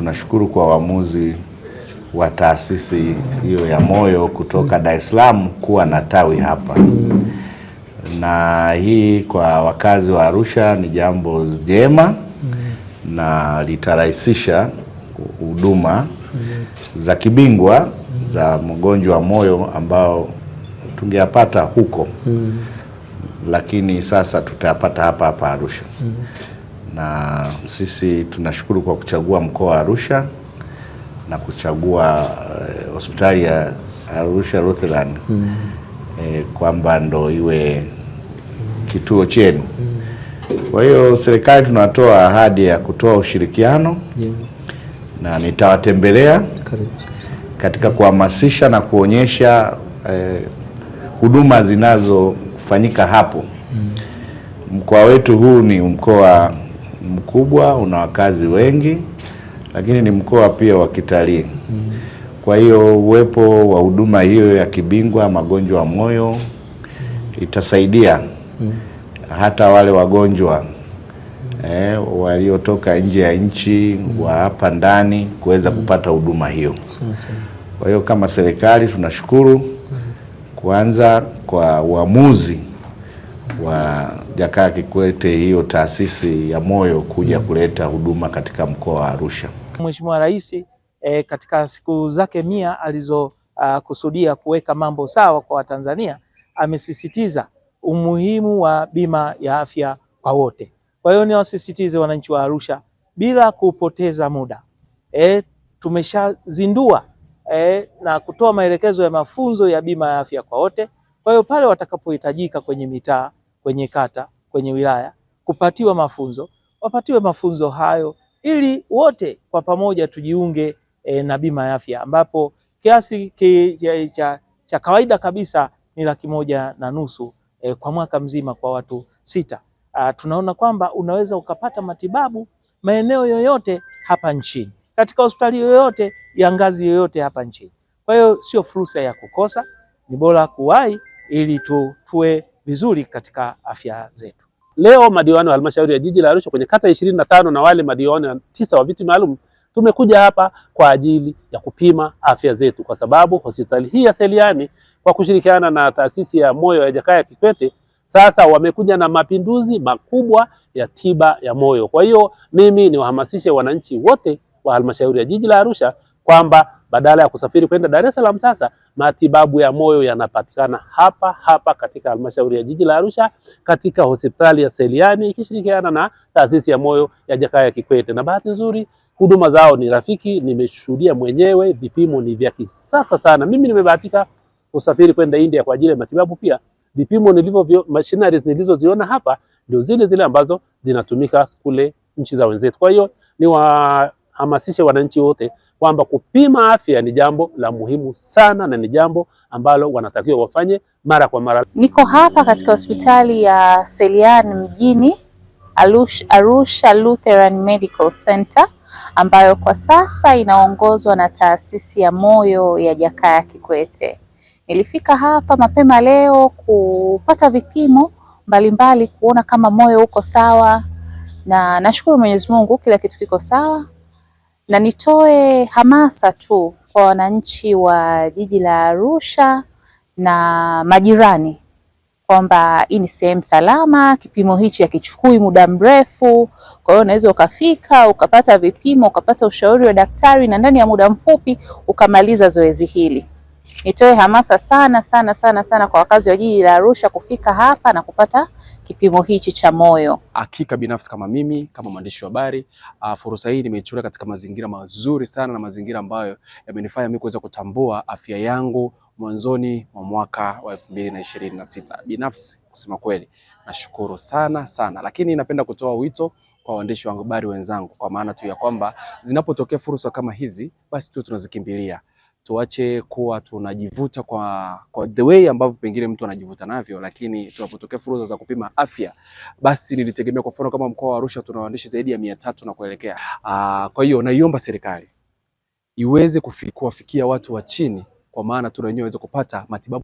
tunashukuru kwa uamuzi wa taasisi hiyo ya moyo kutoka Dar es Salaam kuwa na tawi hapa. Na hii kwa wakazi wa Arusha ni jambo jema na litarahisisha huduma za kibingwa za mgonjwa wa moyo ambao tungeyapata huko. Lakini sasa tutayapata hapa Arusha. Na sisi tunashukuru kwa kuchagua mkoa wa Arusha na kuchagua hospitali ya Arusha Rutherland kwamba ndo iwe kituo chenu. Kwa hiyo serikali tunatoa ahadi ya kutoa ushirikiano na nitawatembelea katika kuhamasisha na kuonyesha huduma zinazofanyika hapo. Mkoa wetu huu ni mkoa mkubwa, una wakazi wengi, lakini ni mkoa pia wa kitalii. Kwa hiyo uwepo wa huduma hiyo ya kibingwa magonjwa ya moyo itasaidia hata wale wagonjwa waliotoka nje ya nchi wa hapa ndani kuweza kupata huduma hiyo. Kwa hiyo kama serikali tunashukuru kwanza kwa uamuzi wa Jakaya Kikwete, hiyo taasisi ya moyo kuja kuleta huduma katika mkoa wa Arusha. Mheshimiwa Rais katika siku zake 100 alizokusudia kuweka mambo sawa kwa Watanzania, amesisitiza umuhimu wa bima ya afya kwa wote. Kwa hiyo niwasisitize wananchi wa Arusha bila kupoteza muda. Tumeshazindua na kutoa maelekezo ya mafunzo ya bima ya afya kwa wote. Kwa hiyo pale watakapohitajika kwenye mitaa, kwenye kata, kwenye wilaya kupatiwa mafunzo, wapatiwe mafunzo hayo ili wote kwa pamoja tujiunge na bima ya afya, ambapo kiasi cha kawaida kabisa ni Rp150,000 kwa mwaka mzima kwa watu 6. Tunaona kwamba unaweza ukapata matibabu maeneo yoyote hapa nchini, katika hospitali yoyote ya ngazi yoyote hapa nchini. Kwa hiyo sio fursa ya kukosa, ni bora kuwahi ili tuwe vizuri katika afya zetu. Leo madiwani wa halmashauri ya jiji la Arusha kwenye kata 25 na wale madiwani 9 wa viti maalum tumekuja hapa kwa ajili ya kupima afya zetu, kwa sababu hospitali hii ya Seliani kwa kushirikiana na taasisi ya moyo ya Jakaya Kikwete sasa wamekuja na mapinduzi makubwa ya tiba ya moyo. Kwa hiyo mimi niwahamasishe wananchi wote wa halmashauri ya jiji la Arusha kwamba badala ya kusafiri kwenda Dar es Salaam, sasa matibabu ya moyo yanapatikana hapa katika halmashauri ya jiji la Arusha, katika hospitali ya Seliani ikishirikiana na taasisi ya moyo ya Jakaya Kikwete. Na bahati nzuri huduma zao ni rafiki, nimeshuhudia mwenyewe, vipimo ni vya kisasa sana. Mimi nimebahatika kusafiri kwenda India kwa ajili ya matibabu pia. Vipimo machineries nilizoziona hapa ndio zile ambazo zinatumika kule nchi za wenzetu. Kwa hiyo niwahamasishe wananchi wote kwamba kupima afya ni jambo la muhimu sana na ni jambo ambalo wanatakiwa wafanye mara kwa mara. Niko hapa katika hospitali ya Seliani mjini Arusha Lutheran Medical Center, ambayo kwa sasa inaongozwa na taasisi ya moyo ya Jakaya Kikwete. Nilifika hapa mapema leo kupata vipimo mbalimbali kuona kama moyo uko sawa, na nashukuru Mwenyezi Mungu kila kitu kiko sawa. Na nitoe hamasa tu kwa wananchi wa jiji la Arusha na majirani kwamba hii ni sehemu salama, kipimo hichi hakichukui muda mrefu. Kwa hiyo unaweza ukafika, ukapata vipimo, ukapata ushauri wa daktari na ndani ya muda mfupi ukamaliza zoezi hili. Nitoe hamasa sana kwa wakazi wa jiji la Arusha kufika hapa na kupata kipimo hichi cha moyo. Hakika binafsi kama mimi kama mwandishi wa habari, fursa hii nimeichukua katika mazingira mazuri sana na mazingira ambayo yamenifanya mimi kuweza kutambua afya yangu mwanzoni mwa mwaka wa 2026. Binafsi kusema kweli nashukuru sana, lakini napenda kutoa wito kwa waandishi wa habari wenzangu, kwa maana tu ya kwamba zinapotokea fursa kama hizi basi tu tunazikimbilia. Tuache kuwa tunajivuta kwa the way ambavyo pengine mtu anajivuta navyo, lakini tunapotokea fursa za kupima afya basi nilitegemea kwa mfano kama mkoa wa Arusha tuna waandishi zaidi ya 300 na kuelekea. Kwa hiyo naiomba serikali iweze kuwafikia watu wa chini, kwa maana tu wenyewe waweze kupata matibabu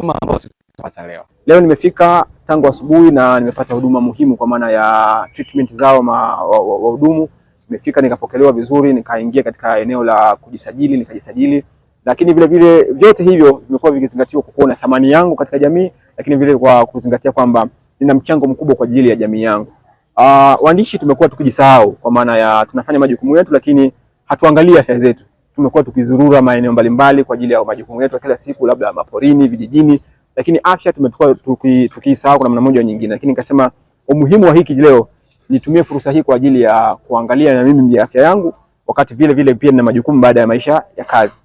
kama ambavyo tunapata leo. Leo nimefika tangu asubuhi na nimepata huduma muhimu kwa maana ya treatment zao wahudumu Nimefika nikapokelewa vizuri, nikaingia katika eneo la kujisajili, nikajisajili. Lakini vile vile vyote hivyo vimekuwa vikizingatiwa kwa kuona thamani yangu katika jamii, lakini vile kwa kuzingatia kwamba nina mchango mkubwa kwa ajili ya jamii yangu. Waandishi tumekuwa tukijisahau kwa maana ya tunafanya majukumu yetu lakini hatuangalia afya zetu. Tumekuwa tukizurura maeneo mbalimbali kwa ajili ya majukumu yetu kila siku, labda maporini, vijijini, lakini afya tumekuwa tukisahau kwa namna moja au nyingine. Lakini nikasema umuhimu wa hiki leo nitumie fursa hii kwa ajili ya kuangalia na mimi afya yangu, wakati vile vile pia nina majukumu baada ya maisha ya kazi.